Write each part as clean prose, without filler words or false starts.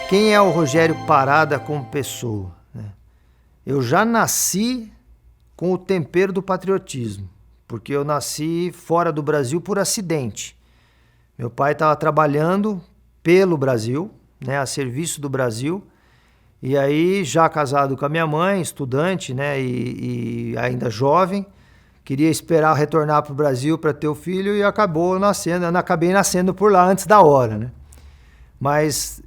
Quem é o Rogério Parada como pessoa, né? Eu já nasci com o tempero do patriotismo, porque eu nasci fora do Brasil por acidente. Meu pai estava trabalhando pelo Brasil, né, a serviço do Brasil, e aí já casado com a minha mãe, estudante, né, e ainda jovem, queria esperar retornar para o Brasil para ter o filho e acabei nascendo por lá antes da hora, né? Mas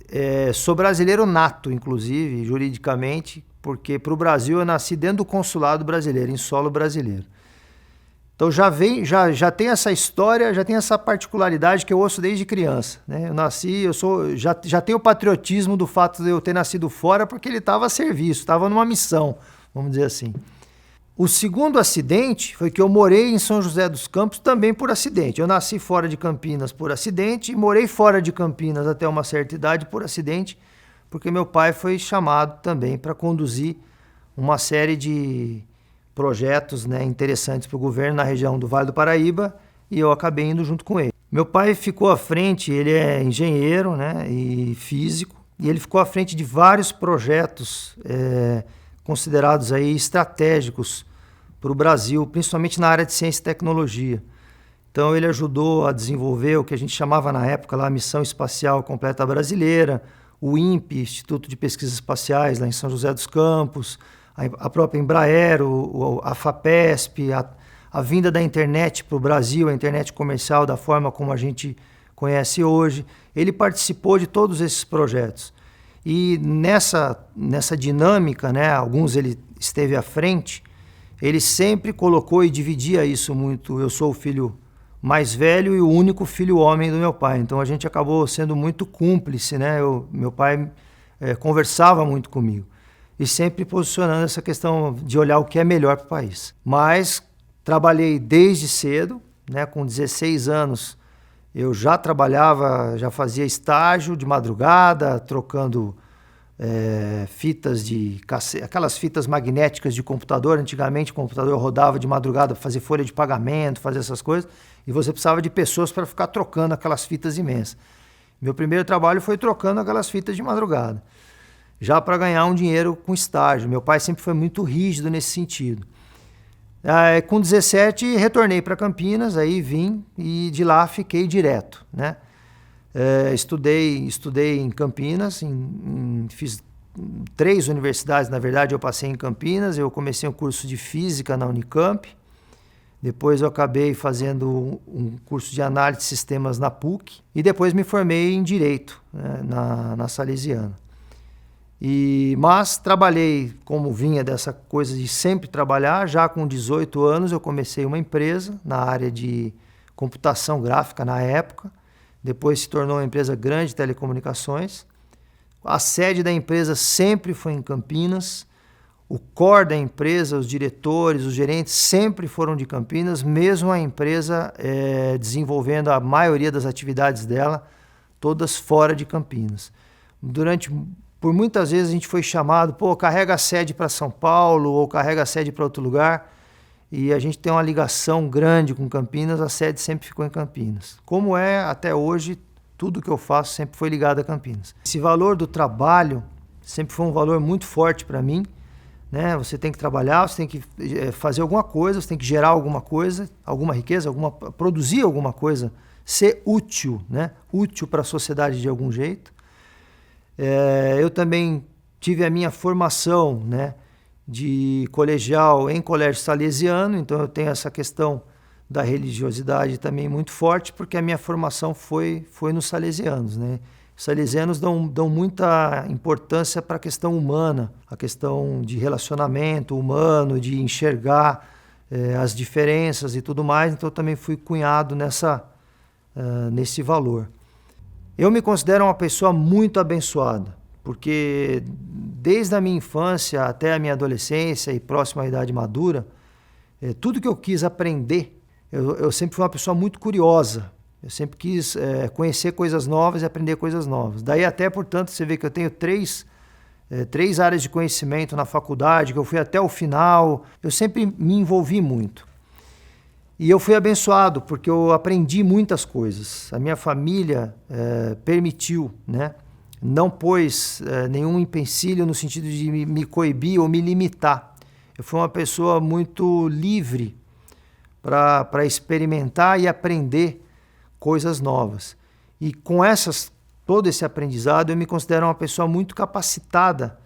sou brasileiro nato, inclusive, juridicamente, porque para o Brasil eu nasci dentro do consulado brasileiro, em solo brasileiro. Então já tem essa história, já tem essa particularidade que eu ouço desde criança, né? Eu nasci, já tenho o patriotismo do fato de eu ter nascido fora, porque ele estava a serviço, estava numa missão, vamos dizer assim. O segundo acidente foi que eu morei em São José dos Campos também por acidente. Eu nasci fora de Campinas por acidente e morei fora de Campinas até uma certa idade por acidente, porque meu pai foi chamado também para conduzir uma série de projetos, né, interessantes para o governo na região do Vale do Paraíba, e eu acabei indo junto com ele. Meu pai ficou à frente, ele é engenheiro, né, e físico, e ele ficou à frente de vários projetos considerados aí estratégicos para o Brasil, principalmente na área de ciência e tecnologia. Então ele ajudou a desenvolver o que a gente chamava na época lá a Missão Espacial Completa Brasileira, o INPE, Instituto de Pesquisas Espaciais, lá em São José dos Campos, a própria Embraer, a FAPESP, a vinda da internet para o Brasil, a internet comercial da forma como a gente conhece hoje. Ele participou de todos esses projetos. E nessa dinâmica, né, alguns ele esteve à frente, ele sempre colocou e dividia isso muito. Eu sou o filho mais velho e o único filho homem do meu pai, então a gente acabou sendo muito cúmplice, né? Meu pai conversava muito comigo e sempre posicionando essa questão de olhar o que é melhor para o país. Mas trabalhei desde cedo, né? Com 16 anos eu já trabalhava, já fazia estágio de madrugada, trocando fitas aquelas fitas magnéticas de computador. Antigamente o computador rodava de madrugada para fazer folha de pagamento, fazer essas coisas, e você precisava de pessoas para ficar trocando aquelas fitas imensas. Meu primeiro trabalho foi trocando aquelas fitas de madrugada, já para ganhar um dinheiro com estágio. Meu pai sempre foi muito rígido nesse sentido. Com 17 retornei para Campinas, aí vim e de lá fiquei direto, né? Estudei em Campinas, fiz 3 universidades, na verdade eu passei em Campinas. Eu comecei um curso de Física na Unicamp, depois eu acabei fazendo um curso de Análise de Sistemas na PUC e depois me formei em Direito, né, na Salesiana. Mas trabalhei, como vinha dessa coisa de sempre trabalhar, já com 18 anos eu comecei uma empresa na área de computação gráfica na época. Depois se tornou uma empresa grande de telecomunicações. A sede da empresa sempre foi em Campinas. O core da empresa, os diretores, os gerentes sempre foram de Campinas, mesmo a empresa desenvolvendo a maioria das atividades dela, todas fora de Campinas. Por muitas vezes a gente foi chamado, carrega a sede para São Paulo ou carrega a sede para outro lugar. E a gente tem uma ligação grande com Campinas, a sede sempre ficou em Campinas. Como até hoje, tudo que eu faço sempre foi ligado a Campinas. Esse valor do trabalho sempre foi um valor muito forte para mim, né? Você tem que trabalhar, você tem que fazer alguma coisa, você tem que gerar alguma coisa, alguma riqueza, produzir alguma coisa, ser útil, né? Útil para a sociedade de algum jeito. Eu também tive a minha formação, né, de colegial em colégio salesiano, então eu tenho essa questão da religiosidade também muito forte, porque a minha formação foi nos salesianos, né? Os salesianos dão muita importância para a questão humana, a questão de relacionamento humano, de enxergar as diferenças e tudo mais, então eu também fui cunhado nesse valor. Eu me considero uma pessoa muito abençoada, porque desde a minha infância até a minha adolescência e próxima à idade madura, tudo que eu quis aprender, eu sempre fui uma pessoa muito curiosa. Eu sempre quis conhecer coisas novas e aprender coisas novas. Daí até, portanto, você vê que eu tenho três áreas de conhecimento na faculdade, que eu fui até o final. Eu sempre me envolvi muito. E eu fui abençoado, porque eu aprendi muitas coisas. A minha família permitiu, né, não pôs nenhum empecilho no sentido de me coibir ou me limitar. Eu fui uma pessoa muito livre para experimentar e aprender coisas novas. E com todo esse aprendizado, eu me considero uma pessoa muito capacitada,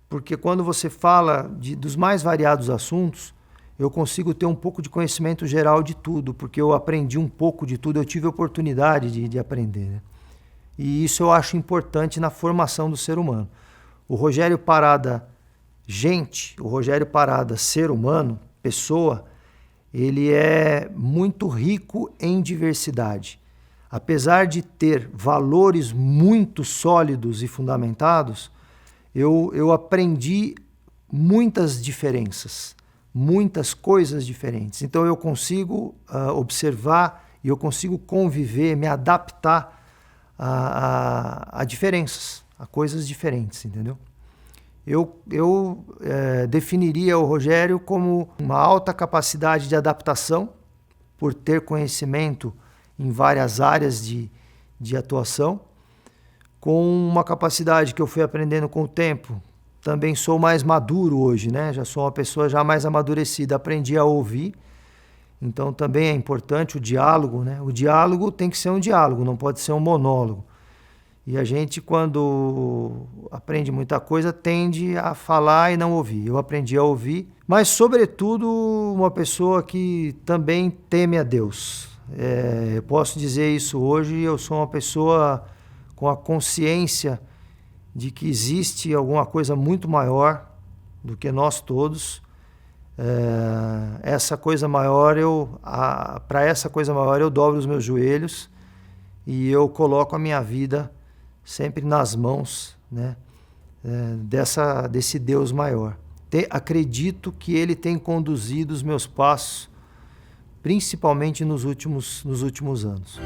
porque quando você fala dos mais variados assuntos, eu consigo ter um pouco de conhecimento geral de tudo, porque eu aprendi um pouco de tudo, eu tive a oportunidade de aprender, né? E isso eu acho importante na formação do ser humano. O Rogério Parada, o Rogério Parada, ser humano, pessoa, ele é muito rico em diversidade. Apesar de ter valores muito sólidos e fundamentados, eu aprendi muitas diferenças, muitas coisas diferentes. Então eu consigo observar e eu consigo conviver, me adaptar a diferenças, a coisas diferentes, entendeu? Eu definiria o Rogério como uma alta capacidade de adaptação, por ter conhecimento em várias áreas de atuação, com uma capacidade que eu fui aprendendo com o tempo. Também sou mais maduro hoje, né? Já sou uma pessoa já mais amadurecida, aprendi a ouvir. Então também é importante o diálogo, né? O diálogo tem que ser um diálogo, não pode ser um monólogo. E a gente, quando aprende muita coisa, tende a falar e não ouvir. Eu aprendi a ouvir, mas, sobretudo, uma pessoa que também teme a Deus. Eu posso dizer isso hoje, eu sou uma pessoa com a consciência de que existe alguma coisa muito maior do que nós todos. Essa coisa maior, para essa coisa maior eu dobro os meus joelhos e eu coloco a minha vida sempre nas mãos, né, desse Deus maior. Acredito que Ele tem conduzido os meus passos, principalmente nos últimos anos.